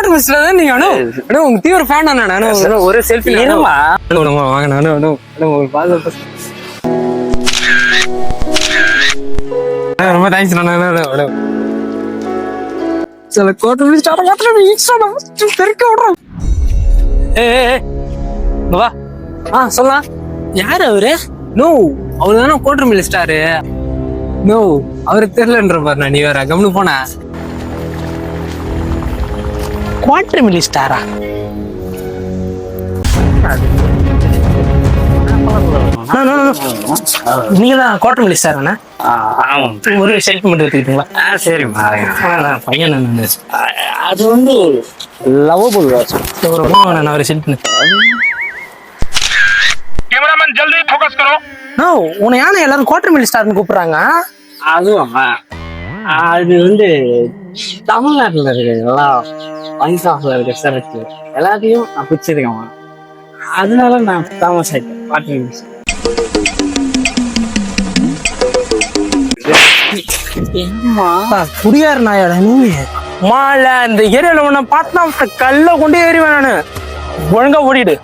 Quarter மிஸ்ல தான் நீங்க அண்ணா உங்க தீவிர ஃபேன் அண்ணா ஒரு செல்ஃபி வாங்க நானும் ஒரு பாஸ் ரொம்ப தேங்க்ஸ் அண்ணா சில கோட்டர் மிஸ் பெருக்க விடுறோம் வா சொல்லலாம் யாரு அவரு நோ அவரு தானே கோட்டர் மில் ஸ்டாரு நோ அவருக்கு தெரியலன்ற பாரு நீ வேற கம்னு போன குவார்டர் மில்லி ஸ்டாரா? நீங்க தான் குவார்டர் மில்லி ஸ்டார் அண்ணா? ஒரு செல்ஃபி மட்டும் எடுத்துக்கிட்டீங்களா? சரிம்மா பையன் அது வந்து லவபுல் நான் ஒரு செல்ஃபி கேமராமேன் ஜல்தி ஃபோக்கஸ் கரோ. நோ உன்னை யானை எல்லாரும் குவார்டர் மில்லி ஸ்டார்னு கூப்பிடுறாங்க. அதுவும் அது வந்து தமிழ்நாட்டுல இருக்கு எல்லாம் பஞ்சாப்ல இருக்க சரக்கு எல்லாத்தையும் நான் பிடிச்சிருக்கேன். அதனால நான் ஃபேமஸ் ஆயிட்டேன். குடியாரு நாயோட நீ மால இந்த ஏரியால உன்னை பார்த்தா கல்ல கொண்டு ஏறிவேன் நானு. ஒழுங்கா ஓடிடு.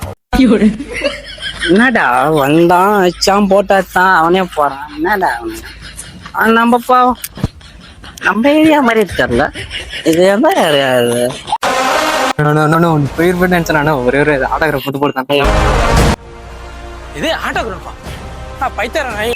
என்னடா வந்தான் வச்சான் போட்டாச்சான் அவனே போறான். என்னடா அவன் நம்ம நம்ம ஏரியா மாதிரி தெரியல. இது என்ன பேர் போட்டு நினைச்சா ஒரே ஒரு ஆட்டோகிராஃப் போட்டு போடுதான். இது ஆட்டோகிராஃபா? பைத்தியரா நாய்.